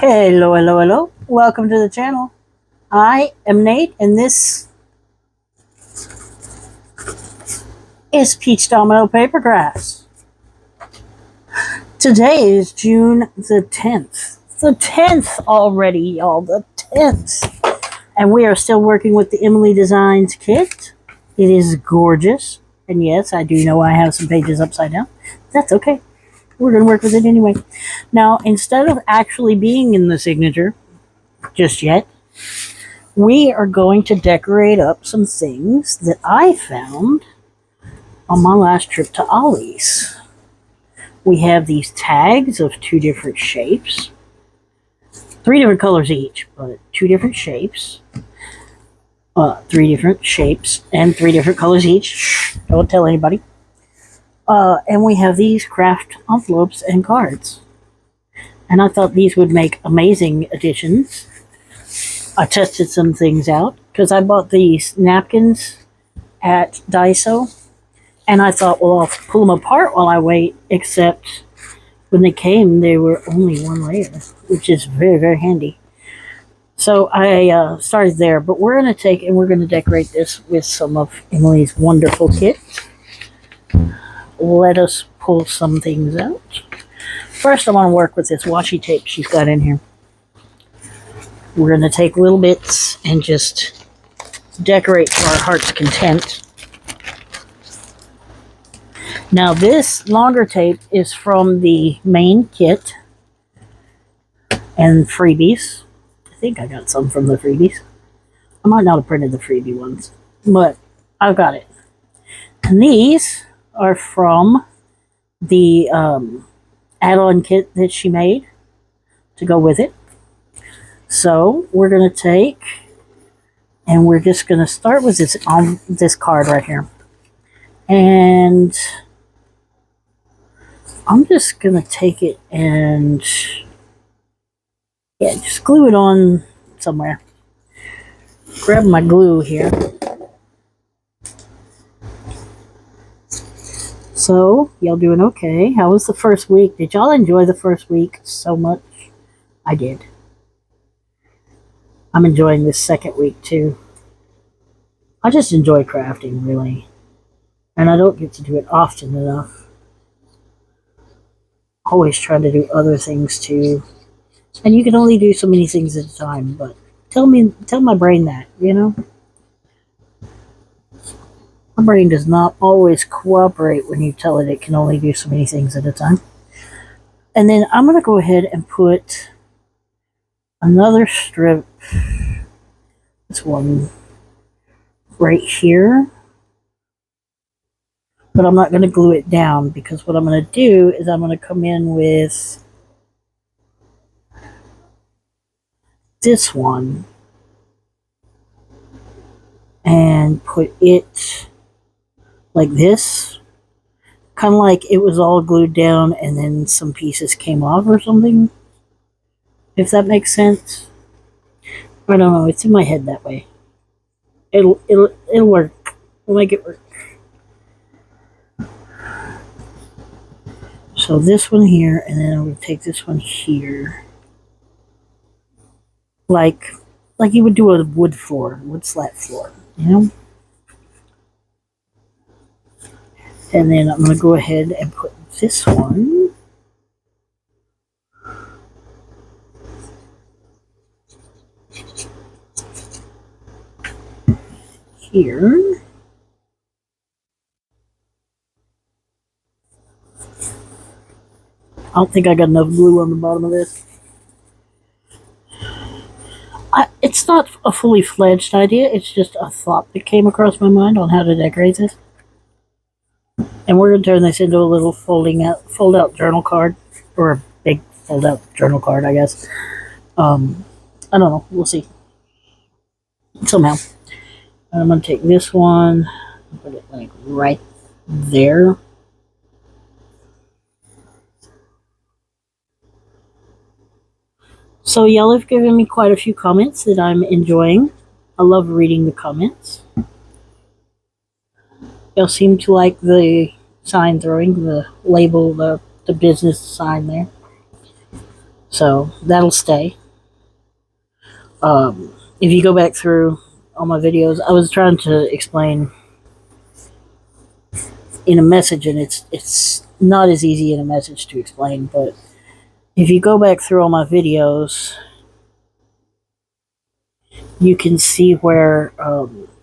Hello, hello, hello. Welcome to the channel. I am Nate, and this is Peach Domino Paper Crafts. Today is June the 10th. The 10th already, y'all. The 10th. And we are still working with the Emily Designs kit. It is gorgeous. And yes, I do know I have some pages upside down. That's okay. We're going to work with it anyway. Now, instead of actually being in the signature just yet, we are going to decorate up some things that I found on my last trip to Ollie's. We have these tags of two different shapes. 3 different colors each, but 2 different shapes. 3 different shapes and 3 different colors each. Shh, don't tell anybody. And we have these craft envelopes and cards. And I thought these would make amazing additions. I tested some things out because I bought these napkins at Daiso. And I thought, well, I'll pull them apart while I wait, except when they came, they were only 1 layer, which is very, very handy. So I started there, but we're going to take and we're going to decorate this with some of Emily's wonderful kit. Let us pull some things out. First, I want to work with this washi tape she's got in here. We're going to take little bits and just decorate to our heart's content. Now, this longer tape is from the main kit and freebies. I think I got some from the freebies. I might not have printed the freebie ones, but I've got it. And these are from the add-on kit that she made to go with it. So we're going to take and we're just going to start with this card right here. And I'm just going to take it and just glue it on somewhere. Grab my glue here. So, y'all doing okay? How was the first week? Did y'all enjoy the first week so much? I did. I'm enjoying this second week too. I just enjoy crafting, really. And I don't get to do it often enough. Always trying to do other things too. And you can only do so many things at a time, but tell my brain that, you know? My brain does not always cooperate when you tell it can only do so many things at a time. And then I'm going to go ahead and put another strip, this one right here. But I'm not going to glue it down because what I'm going to do is I'm going to come in with this one and put it like this, kind of like it was all glued down and then some pieces came off or something, if that makes sense. I don't know, it's in my head that way. It'll work. We'll make it work. So this one here, and then I'm going to take this one here, like you would do a wood slat floor, you know. And then I'm going to go ahead and put this one here. I don't think I got enough glue on the bottom of this. It's not a fully fledged idea, it's just a thought that came across my mind on how to decorate this. And we're going to turn this into a little fold out journal card, or a big fold out journal card, I guess. I don't know, we'll see. Somehow. And I'm going to take this one, and put it like right there. So y'all have given me quite a few comments that I'm enjoying. I love reading the comments. Y'all seem to like the sign throwing, the label, the business sign there. So that'll stay. If you go back through all my videos, I was trying to explain in a message, and it's not as easy in a message to explain, but if you go back through all my videos, you can see where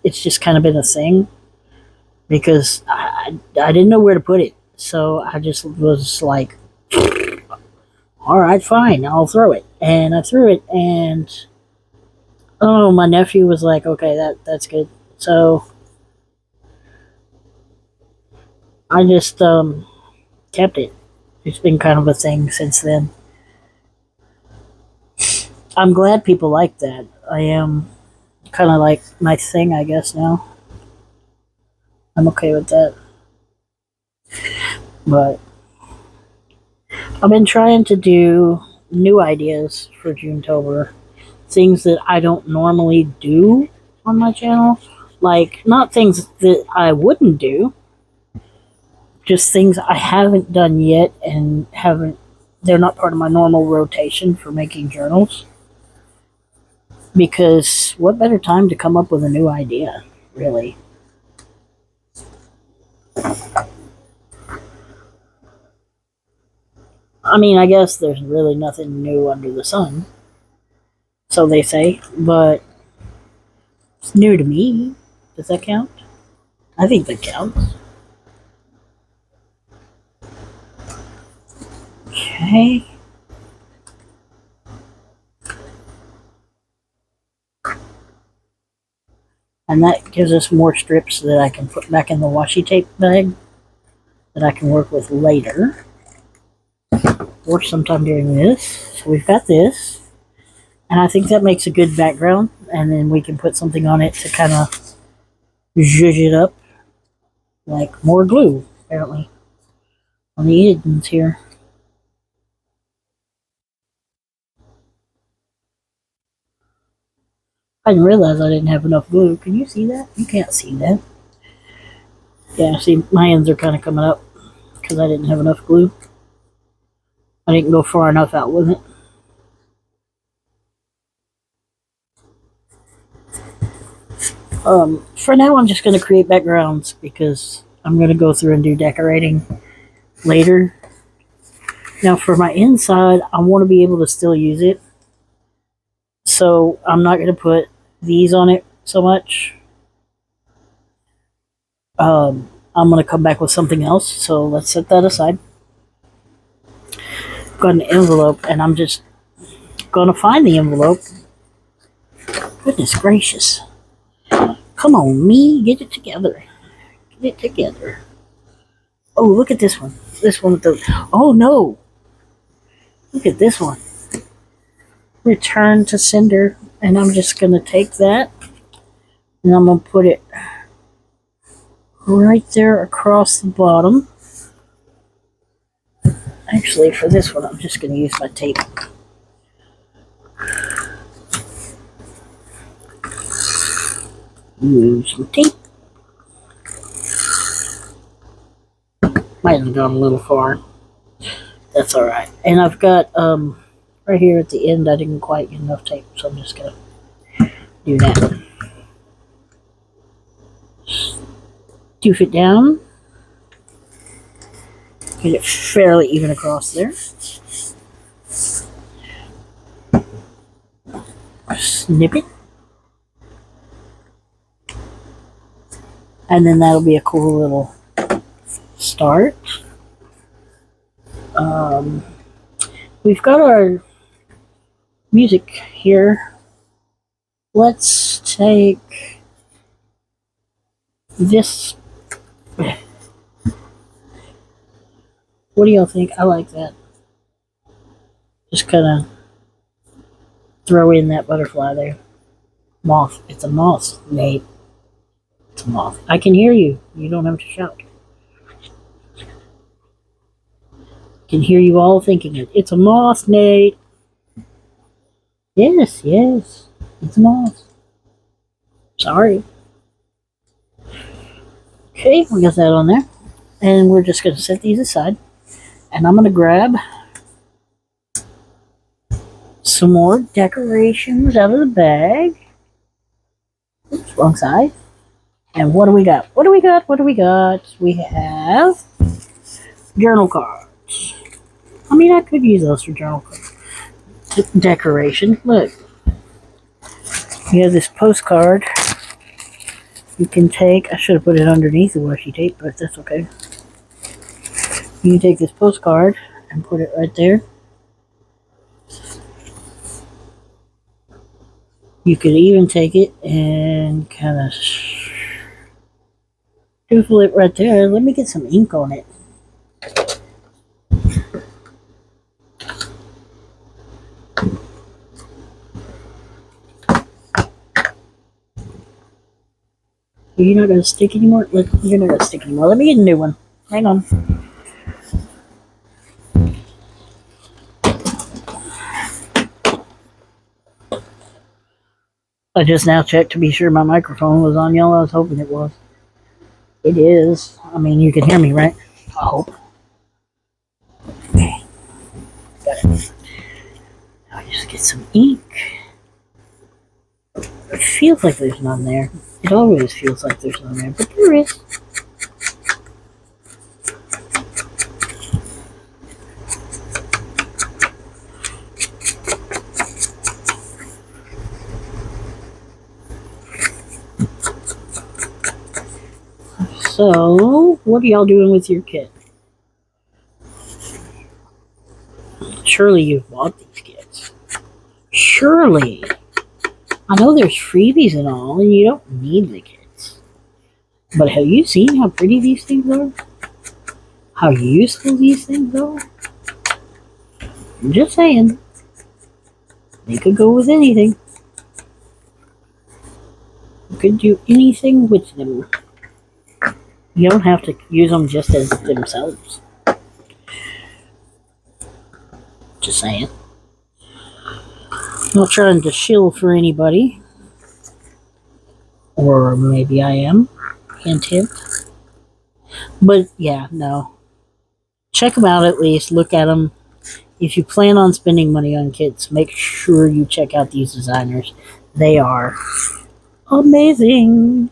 it's just kind of been a thing because I didn't know where to put it. So I just was like, all right, fine, I'll throw it. And I threw it, and oh, my nephew was like, okay, that's good. So I just kept it. It's been kind of a thing since then. I'm glad people like that. I am kind of like my thing, I guess, now. I'm okay with that. But I've been trying to do new ideas for Junetober. Things that I don't normally do on my channel. Like, not things that I wouldn't do, just things I haven't done yet and they're not part of my normal rotation for making journals. Because what better time to come up with a new idea, really? I mean, I guess there's really nothing new under the sun, so they say, but it's new to me. Does that count? I think that counts. Okay. And that gives us more strips that I can put back in the washi tape bag that I can work with later or sometime during this. So we've got this, and I think that makes a good background, and then we can put something on it to kind of zhuzh it up, like more glue, apparently, on the ends here. I didn't realize I didn't have enough glue. Can you see that? You can't see that. Yeah, see, my ends are kind of coming up because I didn't have enough glue. I didn't go far enough out with it. For now, I'm just going to create backgrounds because I'm going to go through and do decorating later. Now, for my inside, I want to be able to still use it. So I'm not going to put these on it so much. I'm going to come back with something else. So let's set that aside. Got an envelope, and I'm just going to find the envelope. Goodness gracious. Come on, me. Get it together. Get it together. Oh, look at this one. This one with the... Oh, no. Look at this one. Return to sender. And I'm just going to take that. And I'm going to put it right there across the bottom. Actually, for this one, I'm just going to use my tape. Use some tape. Might have gone a little far. That's alright. And I've got, right here at the end, I didn't quite get enough tape, so I'm just going to do that. Doof it down. Get it fairly even across there. Snip it. And then that'll be a cool little start. We've got our music here. Let's take this. What do y'all think? I like that. Just kind of throw in that butterfly there. Moth. It's a moth, Nate. It's a moth. I can hear you. You don't have to shout. I can hear you all thinking it. It's a moth, Nate. Yes, yes. It's a moth. Sorry. Okay, we got that on there. And we're just going to set these aside. And I'm going to grab Some more decorations out of the bag. Oops, wrong side. And what do we got? What do we got? What do we got? We have journal cards. I mean, I could use those for journal cards. Decoration. Look. You have this postcard you can take. I should have put it underneath the washi tape, but that's okay. You can take this postcard and put it right there. You could even take it and kind of doodle it right there. Let me get some ink on it. You're not going to stick anymore? You're not going to stick anymore. Let me get a new one. Hang on. I just now checked to be sure my microphone was on, y'all. I was hoping it was. It is. I mean, you can hear me, right? I hope. Okay. Got it. I'll just get some ink. It feels like there's none there. It always feels like there's none there, but there is. So, what are y'all doing with your kit? Surely you've bought these kits. Surely. I know there's freebies and all, and you don't need the kits. But have you seen how pretty these things are? How useful these things are? I'm just saying. They could go with anything. You could do anything with them. You don't have to use them just as themselves. Just saying. Not trying to shill for anybody. Or maybe I am. Hint, hint. But yeah, no. Check them out at least. Look at them. If you plan on spending money on kits, make sure you check out these designers. They are amazing.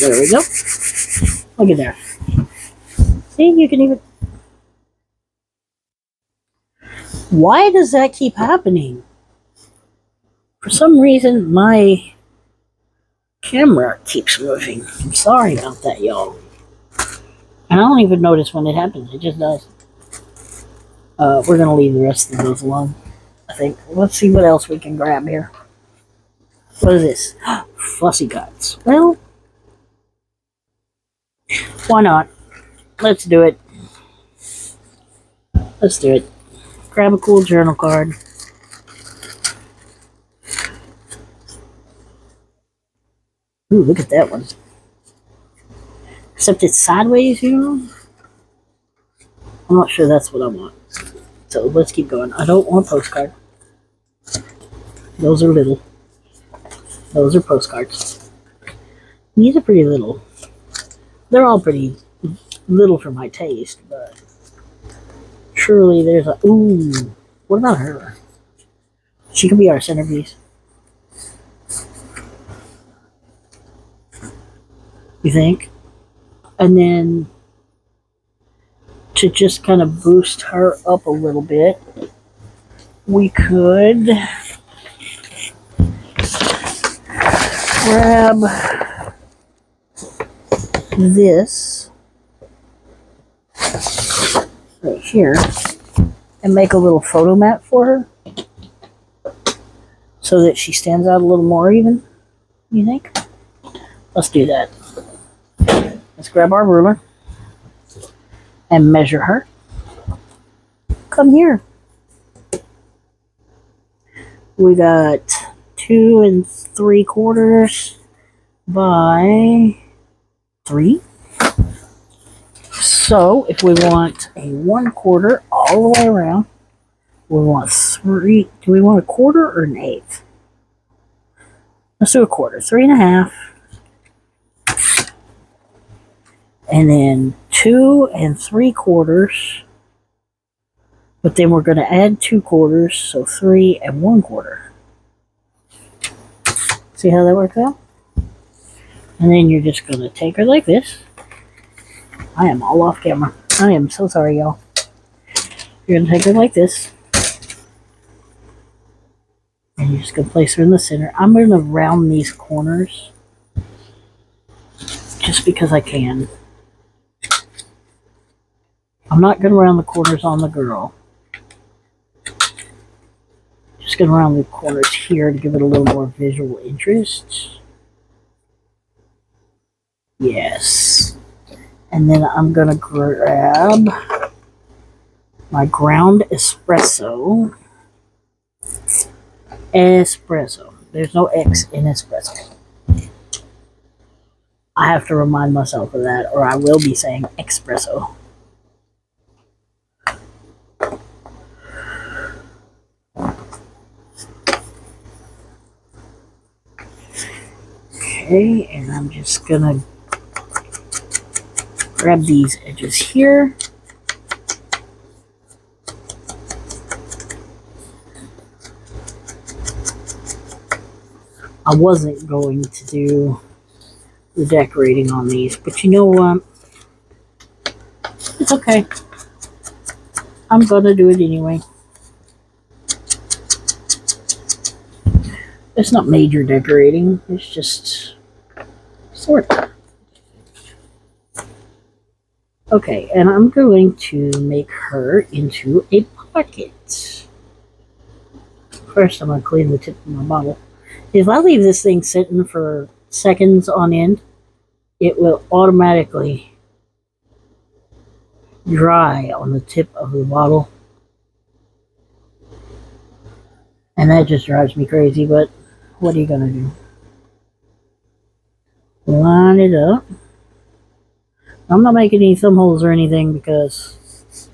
There we go. Look at there. See, you can even... Why does that keep happening? For some reason, my camera keeps moving. I'm sorry about that, y'all. And I don't even notice when it happens. It just does. We're going to leave the rest of those alone, I think. Let's see what else we can grab here. What is this? Fussy cuts. Well, why not? Let's do it. Let's do it. Grab a cool journal card. Ooh, look at that one. Except it's sideways, you know? I'm not sure that's what I want. So let's keep going. I don't want a postcard. Those are little. Those are postcards. These are pretty little. They're all pretty little for my taste, but surely there's a... Ooh, what about her? She could be our centerpiece. You think? And then to just kind of boost her up a little bit, we could grab this right here and make a little photo mat for her so that she stands out a little more even, you think? Let's do that. Let's grab our ruler and measure her. Come here. We got 2 3/4 by 3. So if we want a 1/4 all the way around, we want 3. Do we want a quarter or an eighth? Let's do a quarter. 3 1/2. and then 2 3/4. But then we're going to add 2/4, so 3 1/4. See how that works out? And then you're just going to take her like this. I am all off camera. I am so sorry, y'all. You're going to take her like this. And you're just going to place her in the center. I'm going to round these corners. Just because I can. I'm not going to round the corners on the girl. Just going to round the corners here to give it a little more visual interest. Yes. And then I'm going to grab my ground espresso. Espresso. There's no X in espresso. I have to remind myself of that, or I will be saying espresso. Okay, and I'm just gonna grab these edges here. I wasn't going to do the decorating on these, but you know what? It's okay. I'm gonna do it anyway. It's not major decorating, it's just sort of. Okay, and I'm going to make her into a pocket. First, I'm going to clean the tip of my bottle. If I leave this thing sitting for seconds on end, it will automatically dry on the tip of the bottle. And that just drives me crazy, but what are you going to do? Line it up. I'm not making any thumb holes or anything because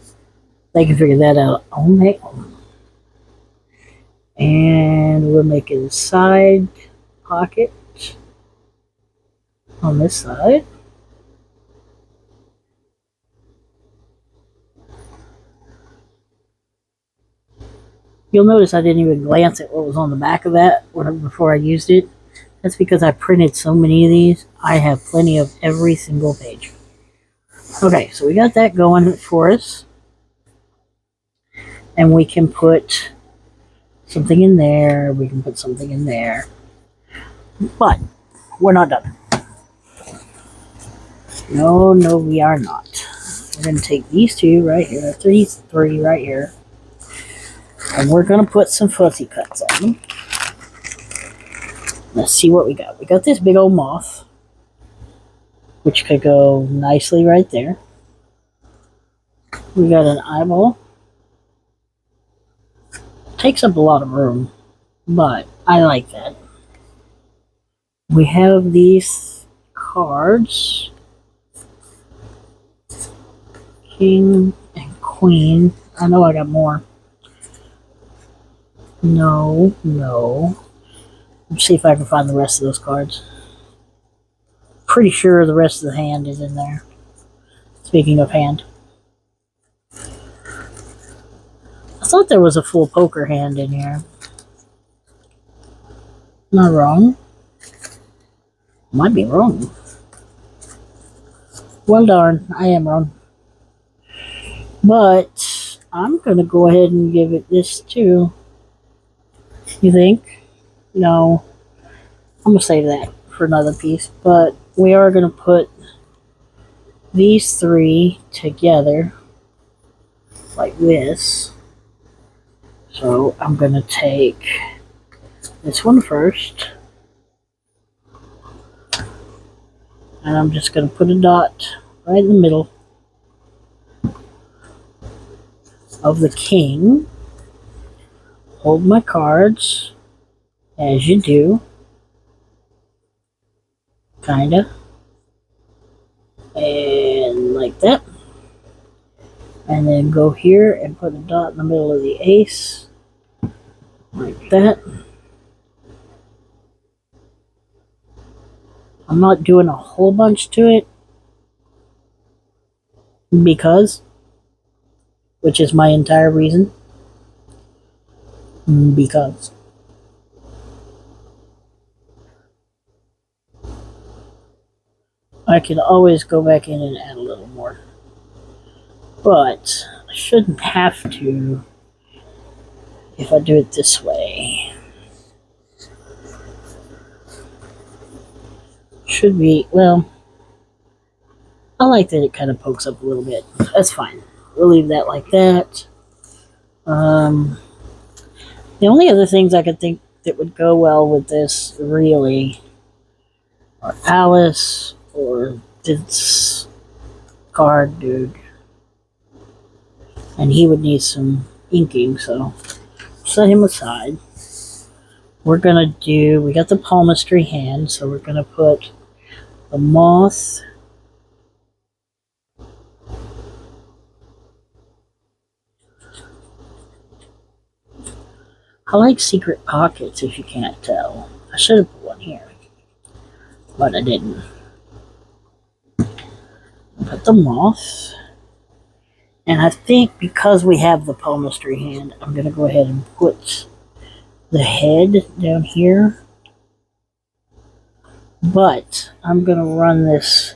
they can figure that out on their own. And we're making a side pocket on this side. You'll notice I didn't even glance at what was on the back of that before I used it. That's because I printed so many of these. I have plenty of every single page. Okay, so we got that going for us. And we can put something in there. We can put something in there. But we're not done. No, we are not. We're going to take these two right here. These three right here. And we're going to put some fuzzy cuts on them. Let's see what we got. We got this big old moth, which could go nicely right there. We got an eyeball. Takes up a lot of room, but I like that. We have these cards. King and Queen. I know I got more. No. Let's see if I can find the rest of those cards. Pretty sure the rest of the hand is in there. Speaking of hand. I thought there was a full poker hand in here. Not wrong. Might be wrong. Well darn, I am wrong. But I'm going to go ahead and give it this too. You think? No. I'm going to save that for another piece. But we are going to put these three together like this. So I'm going to take this one first. And I'm just going to put a dot right in the middle of the king. Hold my cards as you do. Kinda. And like that. And then go here and put a dot in the middle of the ace. Like that. I'm not doing a whole bunch to it. Because, which is my entire reason. Because. I can always go back in and add a little more. But I shouldn't have to if I do it this way. Should be, well, I like that it kind of pokes up a little bit. That's fine. We'll leave that like that. The only other things I could think that would go well with this, really, are Alice or this card dude. And he would need some inking, so set him aside. We're gonna do, we got the palmistry hand, so we're gonna put the moth. I like secret pockets, if you can't tell. I should have put one here, but I didn't. Put the moth. And I think because we have the palmistry hand, I'm going to go ahead and put the head down here. But I'm going to run this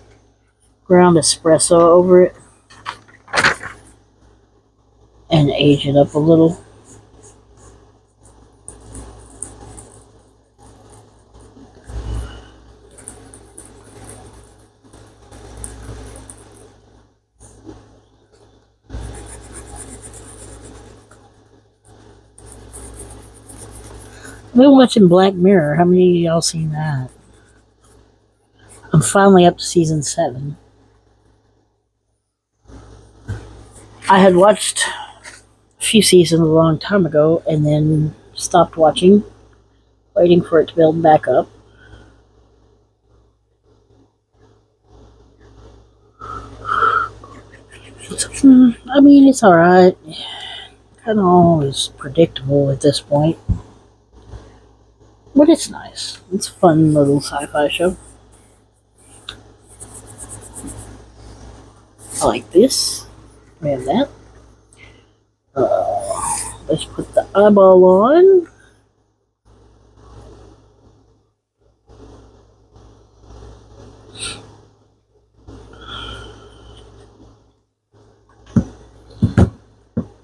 ground espresso over it and age it up a little. I've been watching Black Mirror. How many of y'all seen that? I'm finally up to season 7. I had watched a few seasons a long time ago and then stopped watching, waiting for it to build back up. I mean, it's alright. Kind of always predictable at this point. But it's nice. It's a fun little sci-fi show. I like this. We have that. Let's put the eyeball on.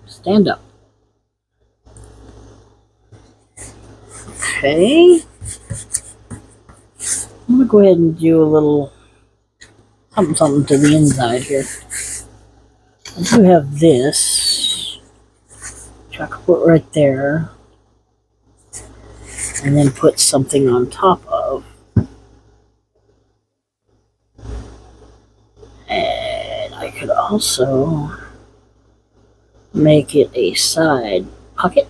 Stand up. Okay. I'm going to go ahead and do a little something to the inside here. I do have this, which I could put right there, and then put something on top of. And I could also make it a side pocket.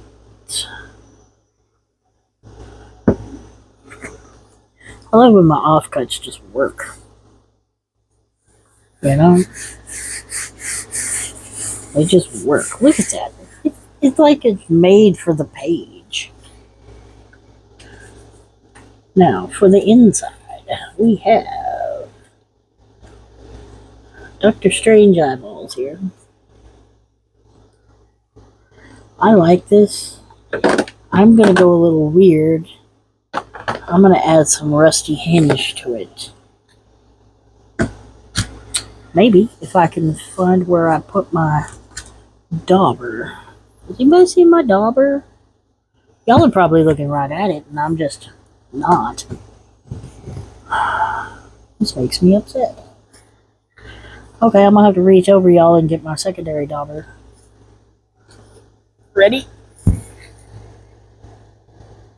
I love when my offcuts just work. You know? They just work. Look at that. It's like it's made for the page. Now, for the inside, we have Doctor Strange eyeballs here. I like this. I'm going to go a little weird. I'm going to add some rusty hinge to it. Maybe, if I can find where I put my dauber. Has anybody seen my dauber? Y'all are probably looking right at it, and I'm just not. This makes me upset. Okay, I'm going to have to reach over y'all and get my secondary dauber. Ready?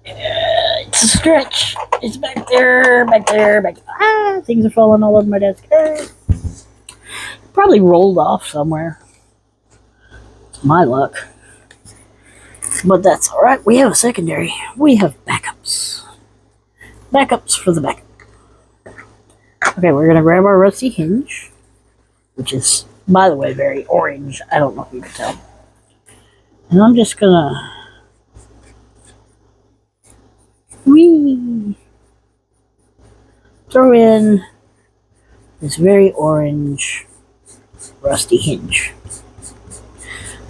It's a stretch. It's back there, back there, back there. Ah, things are falling all over my desk. Probably rolled off somewhere. It's my luck. But that's alright. We have a secondary. We have backups. Backups for the backup. Okay, we're going to grab our rusty hinge, which is, by the way, very orange. I don't know if you can tell. And I'm just going to throw in this very orange Rusty hinge.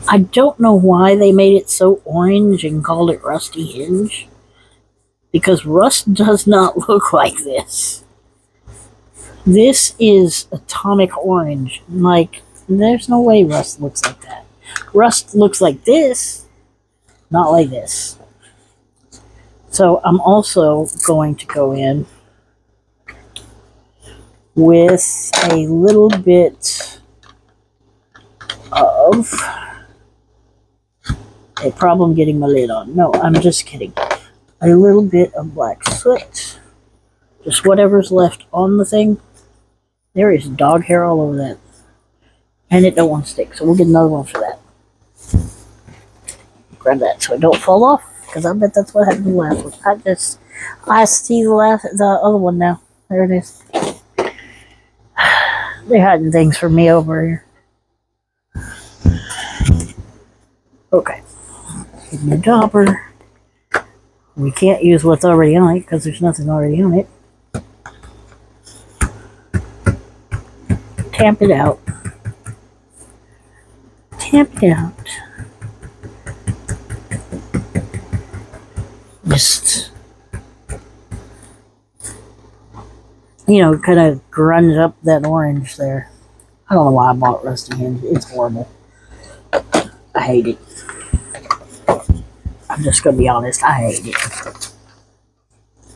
I don't know why they made it so orange and called it rusty hinge. Because rust does not look like this. This is atomic orange. Like, there's no way rust looks like that. Rust looks like this, not like this. So I'm also going to go in with a little bit of a problem getting my lid on. No, I'm just kidding. A little bit of black soot. Just whatever's left on the thing. There is dog hair all over that. And it don't want to stick, so we'll get another one for that. Grab that so it don't fall off, because I bet that's what happened to the last one. I see the other one now. There it is. They're hiding things from me over here. Okay. Junetober. We can't use what's already on it because there's nothing already on it. Tamp it out. Tamp it out. Just, kind of grunge up that orange there. I don't know why I bought Rusty Hinge. It's horrible. I hate it. I'm just going to be honest. I hate it.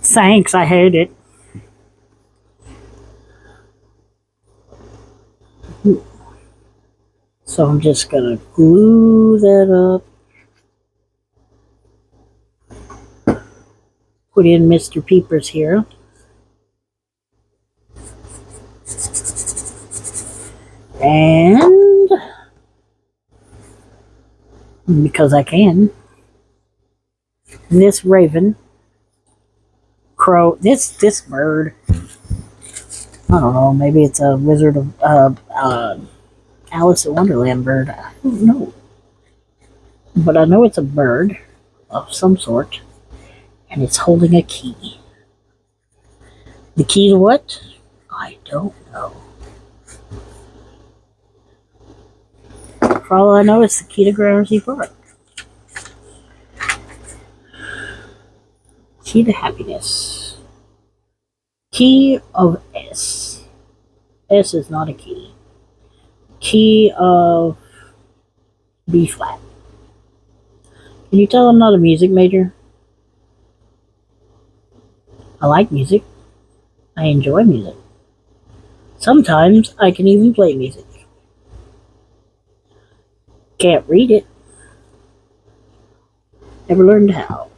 Thanks, I hate it. So I'm just going to glue that up. Put in Mr. Peepers here. And because I can, this raven, crow, this bird, I don't know, maybe it's a Wizard of Alice in Wonderland bird. I don't know. But I know it's a bird of some sort. And it's holding a key. The key to what? I don't know. For all I know, it's the key to Gramercy Park. Key to happiness. Key of S. S is not a key. Key of B flat. Can you tell I'm not a music major? I like music. I enjoy music. Sometimes I can even play music. Can't read it. Never learned how.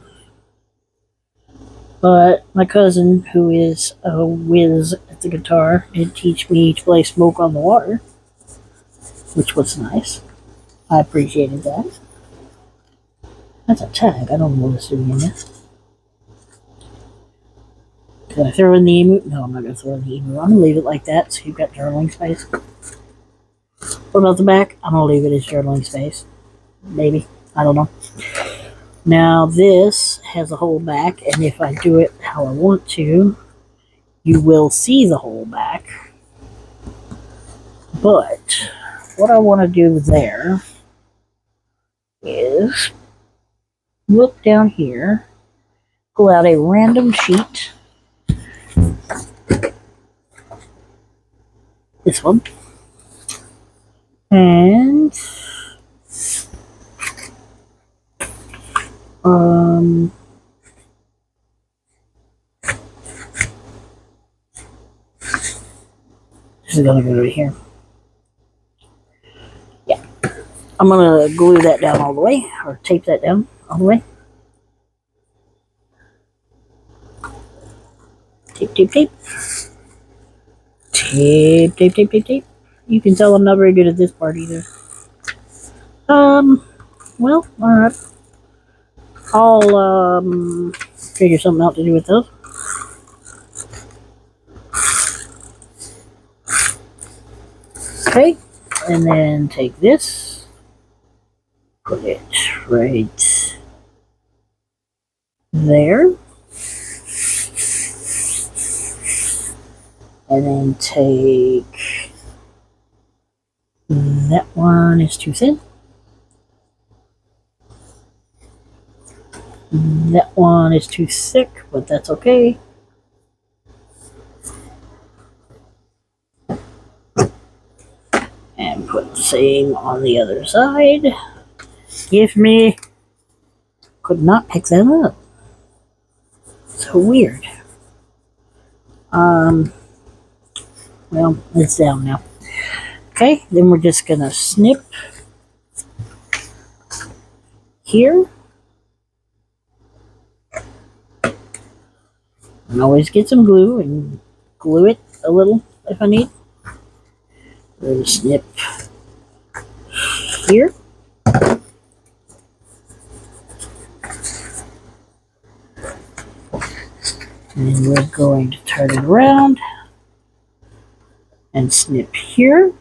But my cousin, who is a whiz at the guitar, did teach me to play Smoke on the Water, which was nice. I appreciated that. That's a tag. I don't know what's doing in there. Can I throw in the emu? No, I'm not going to throw in the emu. I'm going to leave it like that so you've got journaling space. What about the back? I'm going to leave it as journaling space. Maybe. I don't know. Now this has a whole back, and if I do it how I want to, you will see the whole back. But what I want to do there is look down here, pull out a random sheet. This one. And this is gonna go right here. Yeah. I'm gonna glue that down all the way, or tape that down all the way. Tape, tape, tape. Tape, tape, tape, tape, tape. You can tell I'm not very good at this part either. Well, alright. I'll, figure something out to do with those. Okay, and then take this, put it right there, and then take That one is too thin. That one is too thick, but that's okay. And put the same on the other side. Give me. Could not pick that up. So weird. Well, it's down now. Okay, then we're just gonna snip here. And always get some glue and glue it a little if I need. We're gonna snip here. And we're going to turn it around and snip here.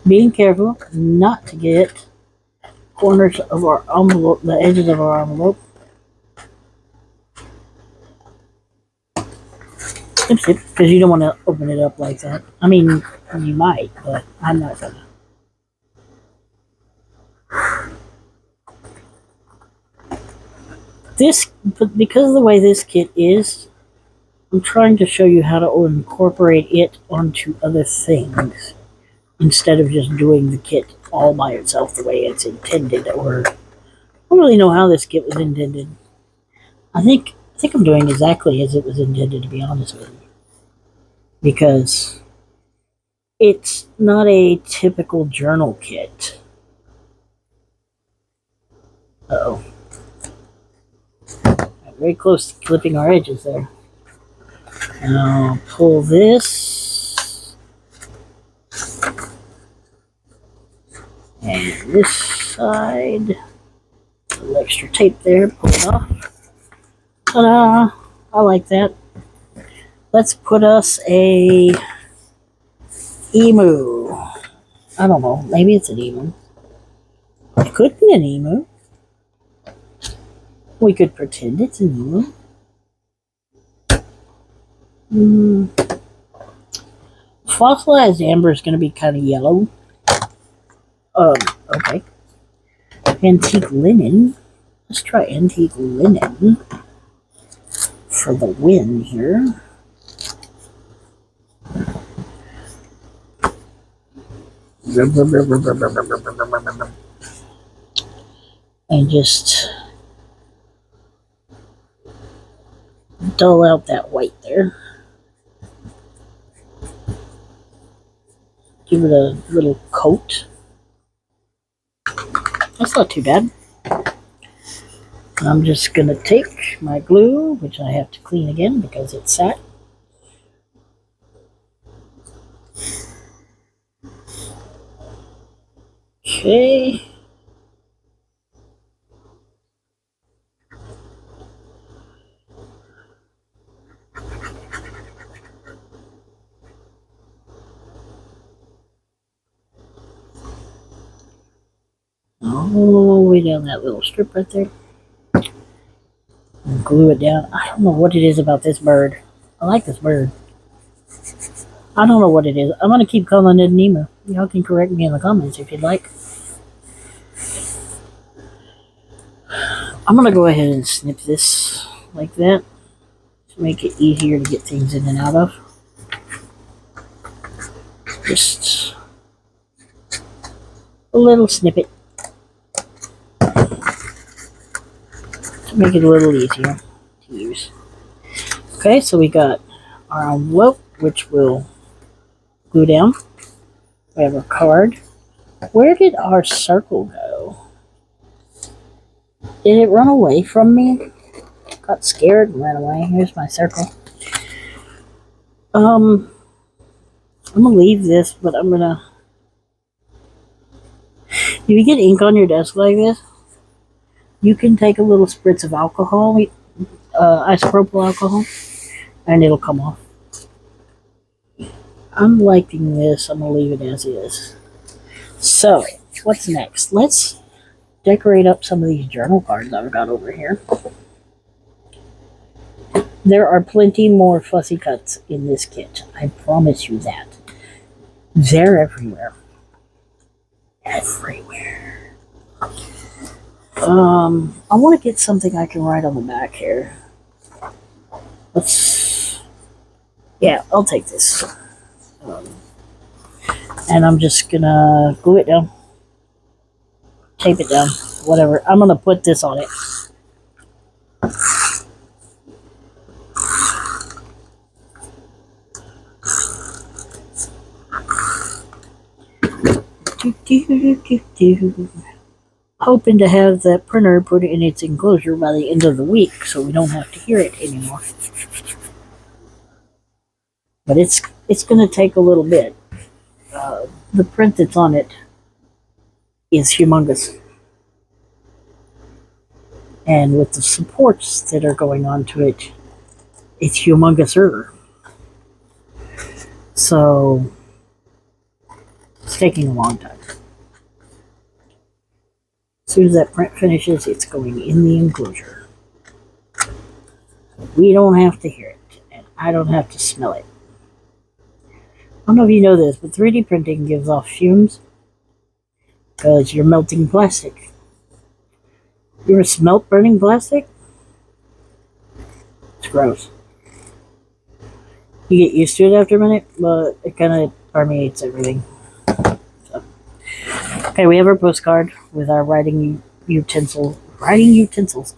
Being careful not to get corners of our envelope, the edges of our envelope. Snip, snip, because you don't want to open it up like that. I mean, you might, but I'm not gonna. This, but because of the way this kit is, I'm trying to show you how to incorporate it onto other things instead of just doing the kit all by itself the way it's intended. Or I don't really know how this kit was intended. I think I'm doing exactly as it was intended, to be honest with you, because it's not a typical journal kit. Uh-oh. Very close to clipping our edges there. Now pull this and this side. A little extra tape there. Pull it off. Ta-da! I like that. Let's put us a emu. I don't know. Maybe it's an emu. It could be an emu. We could pretend it's an emu. Fossilized amber is going to be kind of yellow. Okay. Antique linen. Let's try antique linen for the win here. And just dull out that white there. Give it a little coat. That's not too bad. I'm just going to take my glue, which I have to clean again because it's sat. Okay. All the way down that little strip right there. And glue it down. I don't know what it is about this bird. I like this bird. I don't know what it is. I'm going to keep calling it an emu. Y'all can correct me in the comments if you'd like. I'm going to go ahead and snip this like that to make it easier to get things in and out of. Just a little snippet to make it a little easier to use. Okay, so we got our envelope, which will glue down. We have our card. Where did our circle go? Did it run away from me? Got scared and ran away. Here's my circle. I'm gonna leave this, but I'm gonna. If you get ink on your desk like this, you can take a little spritz of alcohol, isopropyl alcohol, and it'll come off. I'm liking this. I'm gonna leave it as is. So, what's next? Let's decorate up some of these journal cards I've got over here. There are plenty more fussy cuts in this kit. I promise you that. They're everywhere. Everywhere. I want to get something I can write on the back here. Yeah, I'll take this. And I'm just gonna glue it down. Tape it down. Whatever. I'm gonna put this on it. Hoping to have that printer put in its enclosure by the end of the week so we don't have to hear it anymore. But it's going to take a little bit. The print that's on it is humongous. And with the supports that are going onto it, it's humongouser. So it's taking a long time. As soon as that print finishes, it's going in the enclosure. We don't have to hear it, and I don't have to smell it. I don't know if you know this, but 3D printing gives off fumes because you're melting plastic. You ever smelt burning plastic? It's gross. You get used to it after a minute, but it kind of permeates everything. So. Okay, we have our postcard with our writing utensils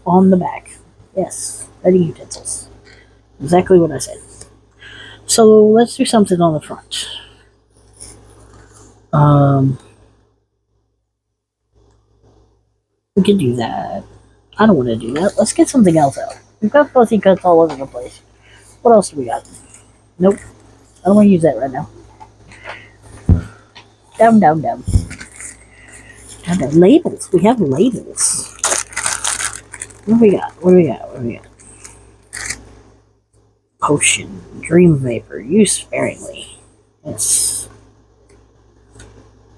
on the back. Yes, writing utensils. Exactly what I said. So let's do something on the front. We could do that. I don't want to do that. Let's get something else out. We've got fuzzy cuts all over the place. What else do we got? Nope. I don't want to use that right now. Down. Labels. We have labels. What do we got? Potion. Dream vapor. Use sparingly. Yes.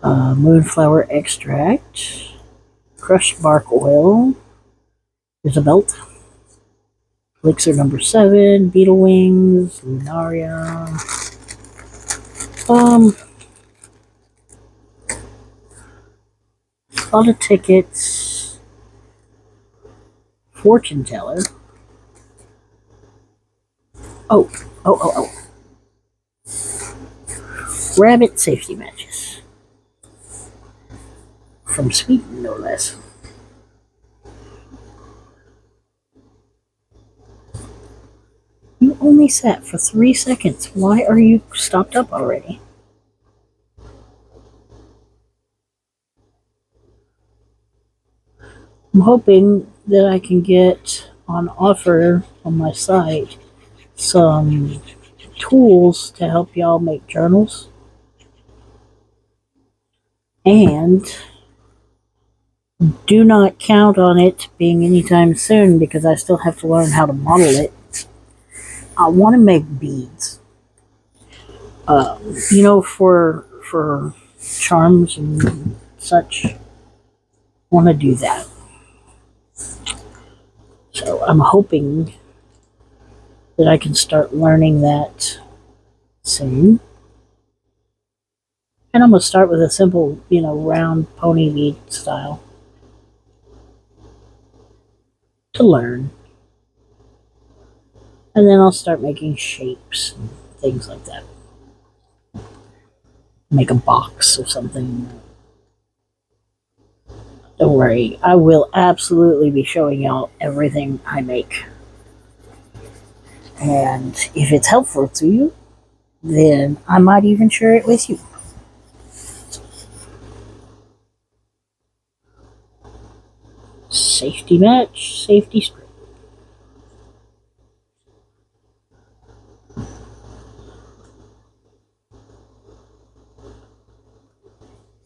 Moonflower extract. Crushed bark oil. There's a belt. Elixir number 7. Beetle wings. Lunaria. A lot of tickets. Fortune teller. Oh. Rabbit safety matches. From Sweden, no less. You only sat for 3 seconds. Why are you stopped up already? I'm hoping that I can get on offer on my site some tools to help y'all make journals. And do not count on it being anytime soon because I still have to learn how to model it. I want to make beads. For charms and such. Want to do that. So I'm hoping that I can start learning that soon. And I'm going to start with a simple, round pony bead style to learn. And then I'll start making shapes and things like that. Make a box or something. Don't worry, I will absolutely be showing out everything I make. And if it's helpful to you, then I might even share it with you. Safety match, safety strip.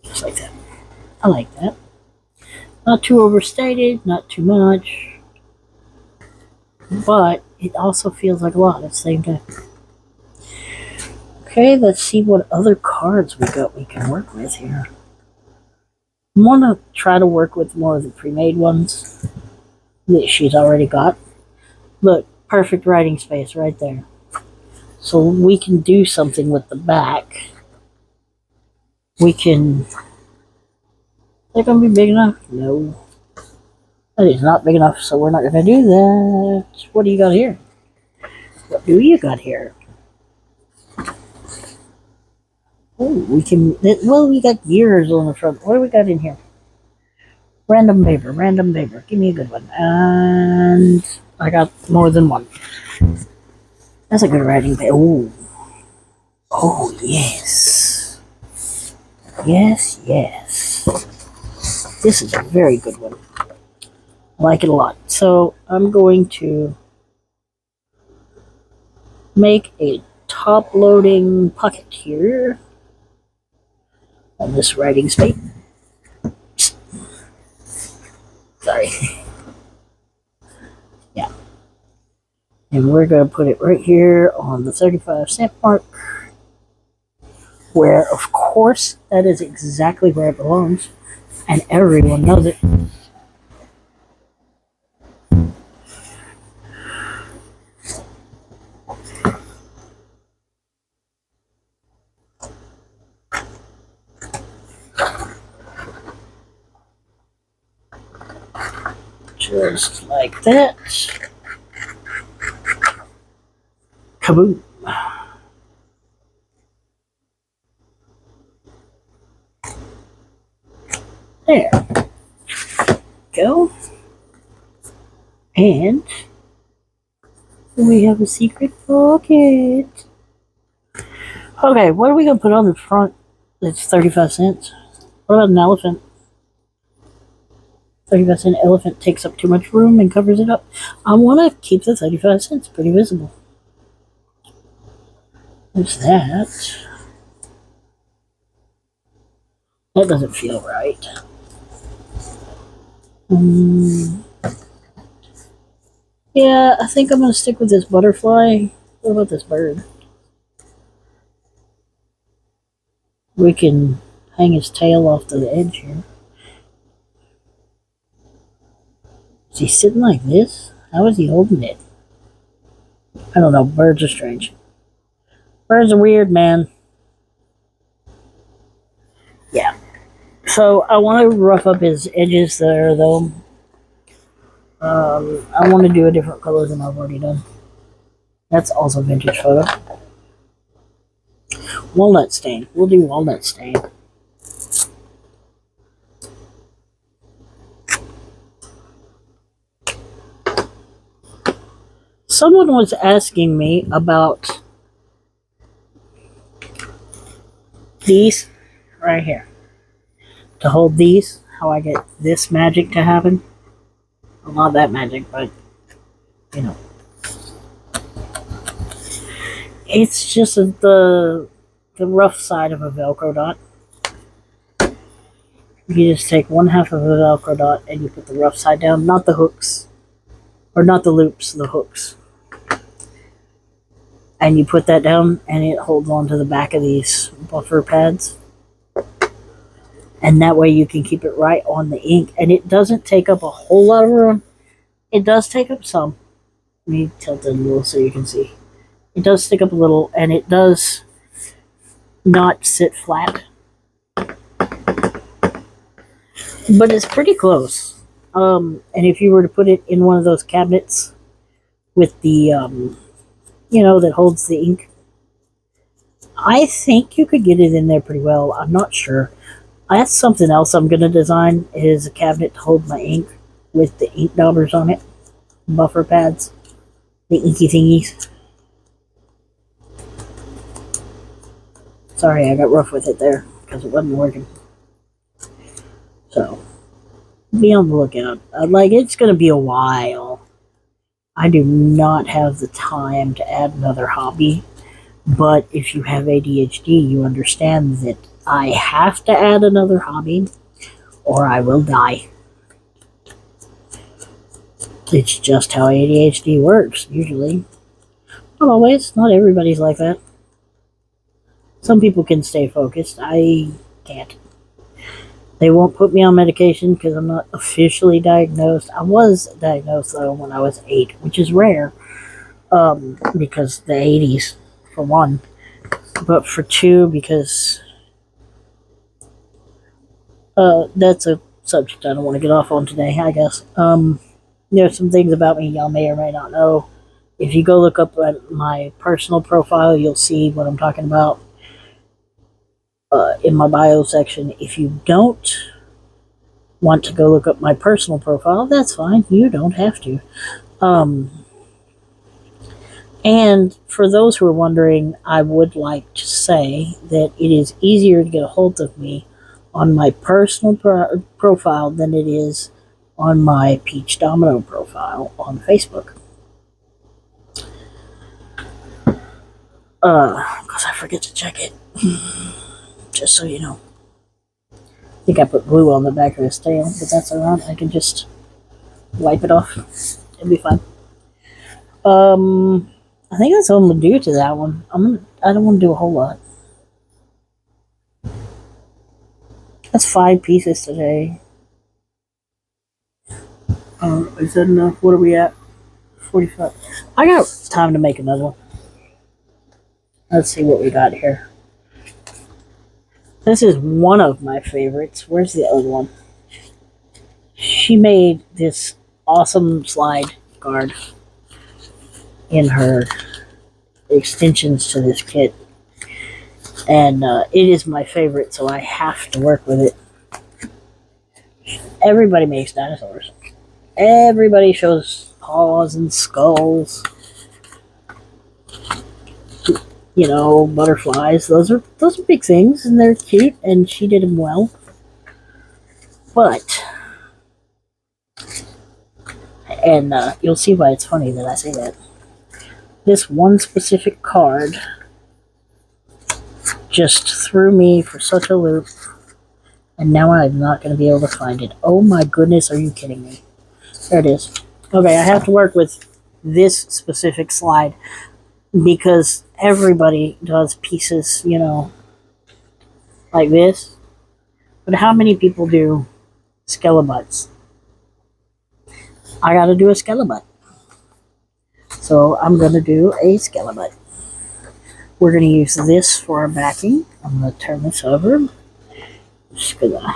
Just like that. I like that. Not too overstated, not too much. But it also feels like a lot at the same time. Okay, let's see what other cards we can work with here. I want to try to work with more of the pre-made ones that she's already got. Look, Perfect writing space right there. So we can do something with the back. We can... They're going to be big enough? No. That is not big enough, so we're not going to do that. What do you got here? What do you got here? Oh, we can... Well, we got gears on the front. What do we got in here? Random paper, random paper. Give me a good one. And I got more than one. That's a good writing paper. Oh. Oh, yes. Yes, yes. This is a very good one. I like it a lot. So I'm going to make a top-loading pocket here on this writing space. Sorry. Yeah. And we're going to put it right here on the 35-cent mark, where, of course, that is exactly where it belongs, and everyone knows it. Just like that. Kaboom. There. Go. And we have a secret pocket. Okay, what are we going to put on the front that's 35 cents? What about an elephant? 35-cent elephant takes up too much room and covers it up. I want to keep the 35 cents pretty visible. There's that. That doesn't feel right. Yeah, I think I'm going to stick with this butterfly. What about this bird? We can hang his tail off to the edge here. Is he sitting like this? How is he holding it? I don't know. Birds are strange. Birds are weird, man. Yeah. So I want to rough up his edges there, though. I want to do a different color than I've already done. That's also vintage photo. Walnut stain. We'll do walnut stain. Someone was asking me about these right here. To hold these, how I get this magic to happen. Well, not that magic, but, you know. It's just the rough side of a Velcro dot. You just take one half of a Velcro dot and you put the rough side down, not the hooks. Or not the loops, the hooks. And you put that down and it holds on to the back of these buffer pads. And that way you can keep it right on the ink. And it doesn't take up a whole lot of room. It does take up some. Let me tilt it a little so you can see. It does stick up a little, and it does not sit flat. But it's pretty close. And if you were to put it in one of those cabinets with the, you know, that holds the ink, I think you could get it in there pretty well. I'm not sure. That's something else I'm going to design, is a cabinet to hold my ink with the ink daubers on it. Buffer pads. The inky thingies. Sorry, I got rough with it there because it wasn't working. So, be on the lookout. Like, it's going to be a while. I do not have the time to add another hobby. But if you have ADHD, you understand that I have to add another hobby or I will die. It's just how ADHD works, usually. Not always. Not everybody's like that. Some people can stay focused. I can't. They won't put me on medication because I'm not officially diagnosed. I was diagnosed, though, when I was 8, which is rare. because the 80s, for one, but for two, because that's a subject I don't want to get off on today, I guess. There's some things about me y'all may or may not know. If you go look up at my personal profile, you'll see what I'm talking about in my bio section. If you don't want to go look up my personal profile, that's fine. You don't have to. And for those who are wondering, I would like to say that it is easier to get a hold of me on my personal profile than it is on my Peach Domino profile on Facebook. Because I forget to check it. Just so you know. I think I put glue on the back of his tail, but that's alright. I can just wipe it off. It'll be fine. I think that's all I'm gonna do to that one. I don't want to do a whole lot. That's 5 pieces today. Is that enough? What are we at? 45. I got time to make another one. Let's see what we got here. This is one of my favorites. Where's the other one? She made this awesome slide guard in her extensions to this kit. And it is my favorite, so I have to work with it. Everybody makes dinosaurs. Everybody shows paws and skulls. You know, butterflies. Those are big things, and they're cute, and she did them well. But, and you'll see why it's funny that I say that. This one specific card just threw me for such a loop, and now I'm not going to be able to find it. Oh my goodness, are you kidding me? There it is. Okay, I have to work with this specific slide because everybody does pieces, you know, like this. But how many people do skelebutts? I got to do a skelebutt. So I'm going to do a skelebutt. We're going to use this for our backing. I'm going to turn this over. Just going to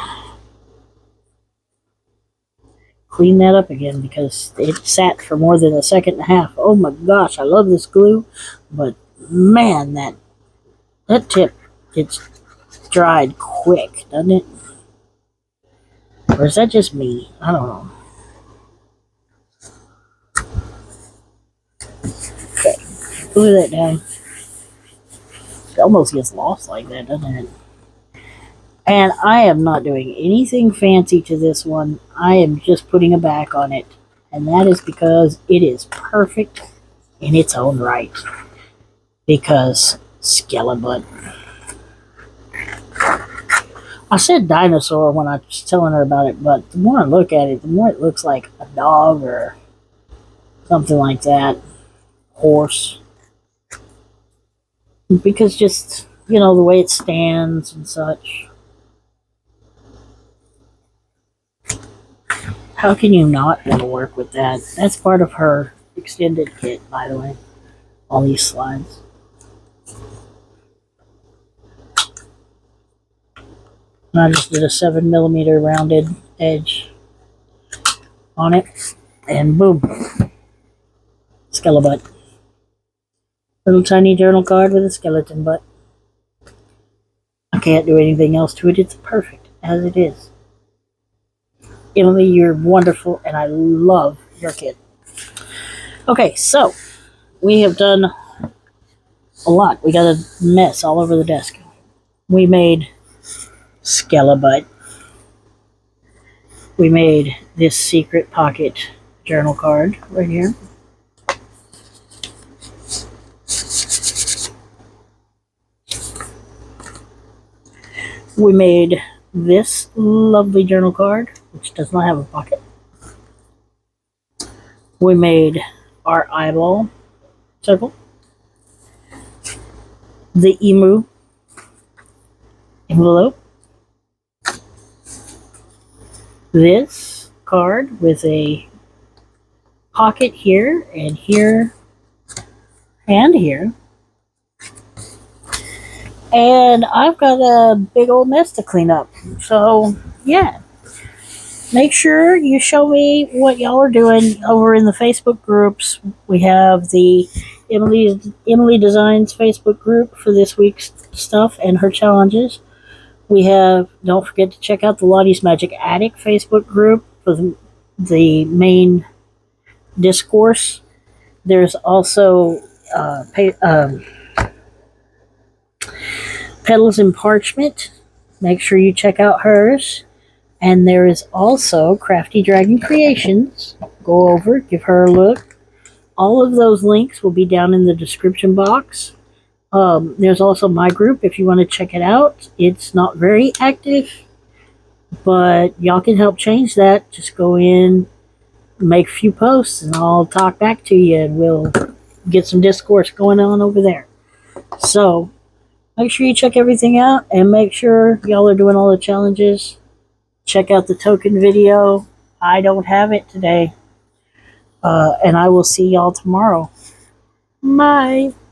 clean that up again because it sat for more than a second and a half. Oh my gosh, I love this glue, but man, that tip gets dried quick, doesn't it? Or is that just me? I don't know. Okay, glue that down. It almost gets lost like that, doesn't it? And I am not doing anything fancy to this one. I am just putting a back on it. And that is because it is perfect in its own right. Because skelebutt. I said dinosaur when I was telling her about it, but the more I look at it, the more it looks like a dog or something like that. Horse. Because just, you know, the way it stands and such. How can you not want to work with that? That's part of her extended kit, by the way. All these slides. And I just did a 7mm rounded edge on it. And boom. Skelebutt. Little tiny journal card with a skeleton butt. I can't do anything else to it. It's perfect as it is. Emily, you're wonderful, and I love your kit. Okay, so we have done a lot. We got a mess all over the desk. We made skelebutt. We made this secret pocket journal card right here. We made this lovely journal card, which does not have a pocket. We made our eyeball circle. The emu envelope. This card with a pocket here and here and here. And I've got a big old mess to clean up. So, yeah. Make sure you show me what y'all are doing over in the Facebook groups. We have the Emily Designs Facebook group for this week's stuff and her challenges. We have, don't forget to check out the Lottie's Magic Attic Facebook group for the main discourse. There's also Petals in Parchment. Make sure you check out hers. And there is also Crafty Dragon Creations. Go over, give her a look. All of those links will be down in the description box. There's also my group if you want to check it out. It's not very active, but y'all can help change that. Just go in, make a few posts, and I'll talk back to you, and we'll get some discourse going on over there. So, make sure you check everything out, and make sure y'all are doing all the challenges. Check out the token video. I don't have it today. And I will see y'all tomorrow. Bye.